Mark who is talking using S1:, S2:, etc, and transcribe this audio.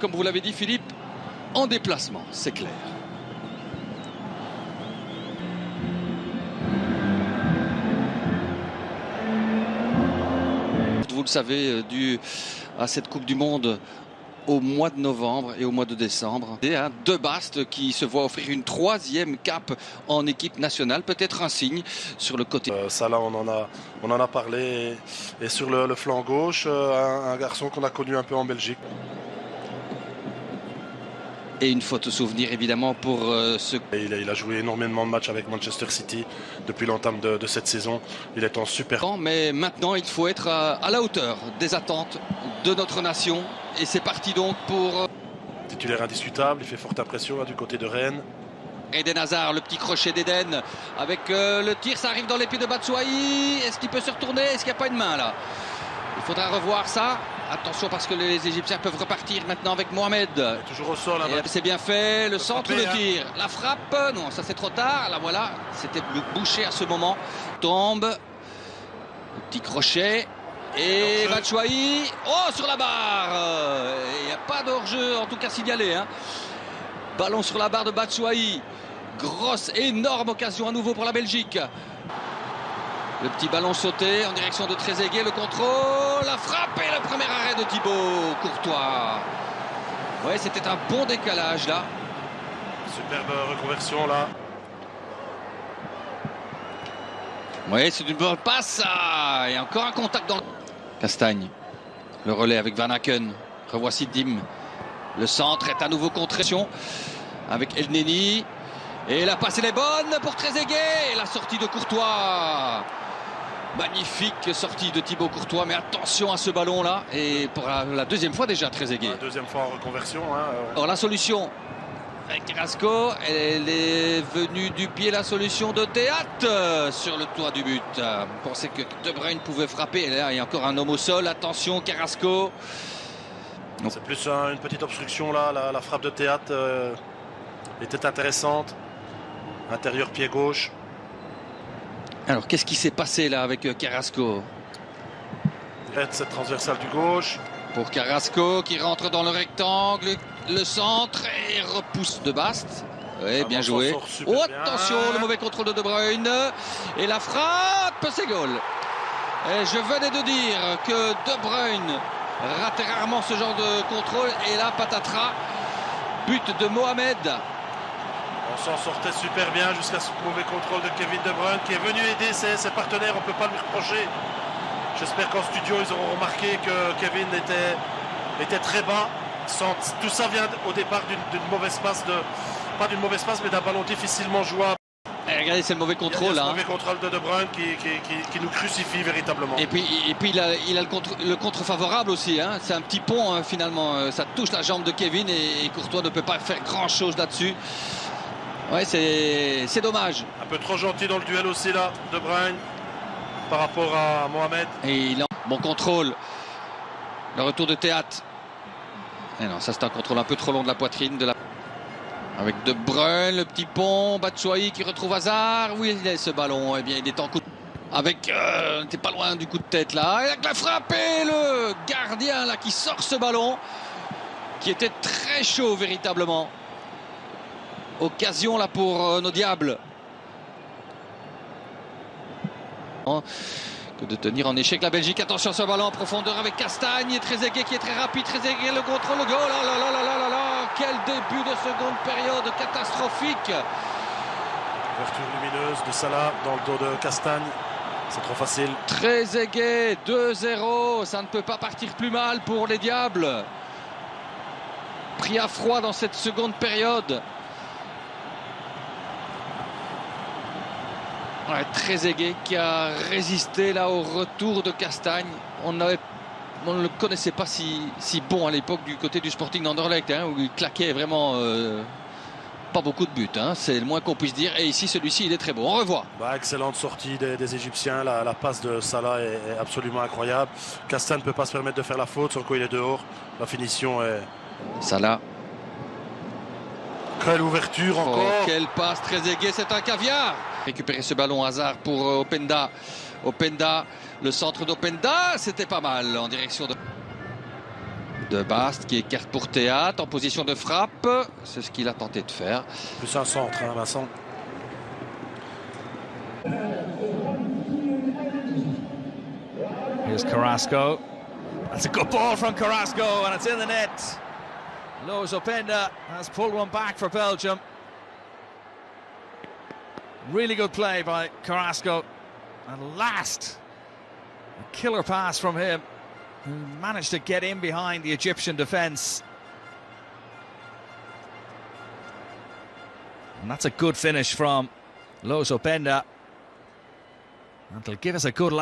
S1: comme vous l'avez dit Philippe, en déplacement, c'est clair. Vous le savez, dû à cette Coupe du Monde au mois de novembre et au mois de décembre. Et De Bast qui se voit offrir une 3e cape en équipe nationale, peut-être un signe sur le côté.
S2: Ça là on en a parlé. Et sur le flanc gauche, un garçon qu'on a connu un peu en Belgique.
S1: Et une photo souvenir évidemment pour ce...
S2: Il a joué énormément de matchs avec Manchester City depuis l'entame de cette saison. Il est en super...
S1: Mais maintenant il faut être à la hauteur des attentes de notre nation. Et c'est parti donc pour...
S2: Titulaire indiscutable, il fait forte impression là, du côté de Rennes.
S1: Eden Hazard, le petit crochet d'Eden. Avec le tir, ça arrive dans les pieds de Batshuayi. Est-ce qu'il peut se retourner? Est-ce qu'il n'y a pas une main là? Il faudra revoir ça. Attention parce que les Égyptiens peuvent repartir maintenant avec Mohamed.
S2: Toujours au sol.
S1: C'est bien fait. Le centre, le tir. La frappe. Non, ça c'est trop tard. Là voilà. C'était bouché à ce moment. Tombe. Le petit crochet. Et Batshuayi. Oh, sur la barre. Il n'y a pas d'hors-jeu, en tout cas signalé. Ballon sur la barre de Batshuayi. Grosse, énorme occasion à nouveau pour la Belgique. Le petit ballon sauté en direction de Trezeguet, le contrôle, la frappe et le premier arrêt de Thibaut Courtois. Ouais, c'était un bon décalage là.
S2: Superbe reconversion là.
S1: Oui, c'est une bonne passe. Et encore un contact dans le... Castagne, le relais avec Van Aken. Revoici Dim. Le centre est à nouveau contre avec El Neni. Et la passe elle est bonne pour Trezeguet. Et la sortie de Courtois. Magnifique sortie de Thibaut Courtois, mais attention à ce ballon là. Et pour la 2e fois déjà Trezeguet.
S2: La 2e fois en reconversion.
S1: Alors la solution avec Carrasco, elle est venue du pied, la solution de Théâtre sur le toit du but. On pensait que De Bruyne pouvait frapper. Et là il y a encore un homme au sol. Attention Carrasco.
S2: C'est plus une petite obstruction là. La frappe de Théâtre était intéressante. Intérieur pied gauche.
S1: Alors qu'est-ce qui s'est passé là avec Carrasco?
S2: Cette transversale du gauche.
S1: Pour Carrasco qui rentre dans le rectangle, le centre et repousse De Bast. Oui, bien joué. Oh, attention, le mauvais contrôle de De Bruyne. Et la frappe, c'est goal. Et je venais de dire que De Bruyne ratait rarement ce genre de contrôle. Et là, patatras, but de Mohamed.
S2: On s'en sortait super bien jusqu'à ce mauvais contrôle de Kevin De Bruyne qui est venu aider ses partenaires. On ne peut pas lui reprocher. J'espère qu'en studio, ils auront remarqué que Kevin était très bas. Tout ça vient au départ d'une mauvaise passe, pas d'une mauvaise passe, mais d'un ballon difficilement jouable.
S1: Et regardez, c'est le mauvais contrôle.
S2: Le mauvais contrôle de Bruyne qui nous crucifie véritablement.
S1: Et puis il a le contre favorable aussi. C'est un petit pont finalement. Ça touche la jambe de Kevin et Courtois ne peut pas faire grand-chose là-dessus. Ouais, c'est dommage.
S2: Un peu trop gentil dans le duel aussi là, De Bruyne, par rapport à Mohamed.
S1: Et bon contrôle. Le retour de Théâtre. Et non, ça c'est un contrôle un peu trop long de la poitrine. Avec De Bruyne, le petit pont, Batshuayi qui retrouve Hazard. Oui, il est ce ballon. Eh bien, il est en coup de... Avec, t'es pas loin du coup de tête là. Avec la frappe et le gardien là qui sort ce ballon. Qui était très chaud véritablement. Occasion là pour nos diables. Que de tenir en échec la Belgique. Attention à ce ballon en profondeur avec Castagne et Trezeguet qui est très rapide. Trezeguet le contrôle, le goal. Oh là là là là là là. Quel début de seconde période catastrophique.
S2: Ouverture lumineuse de Salah dans le dos de Castagne. C'est trop facile.
S1: Trezeguet 2-0. Ça ne peut pas partir plus mal pour les diables. Pris à froid dans cette seconde période. Ouais, Trezeguet qui a résisté là au retour de Castagne. On ne le connaissait pas si bon à l'époque du côté du Sporting d'Anderlecht, où il claquait vraiment pas beaucoup de buts. C'est le moins qu'on puisse dire. Et ici, celui-ci, il est très beau. On revoit.
S2: Excellente sortie des Égyptiens. La passe de Salah est absolument incroyable. Castagne ne peut pas se permettre de faire la faute, sur quoi il est dehors. La finition est...
S1: Salah.
S2: Quelle ouverture encore.
S1: Oh, quelle passe Trezeguet, c'est un caviar. Récupérer ce ballon hasard pour Openda. Openda, le centre d'Openda, c'était pas mal en direction de... de Bast qui écarte pour Théâtre en position de frappe. C'est ce qu'il a tenté de faire.
S2: Plus un centre, hein, Vincent.
S3: Here's Carrasco. That's a good ball from Carrasco, and it's in the net. Lois Openda has pulled one back for Belgium. Really good play by Carrasco. And last, a killer pass from him, who managed to get in behind the Egyptian defence. And that's a good finish from Lois Openda. And it'll give us a good lap.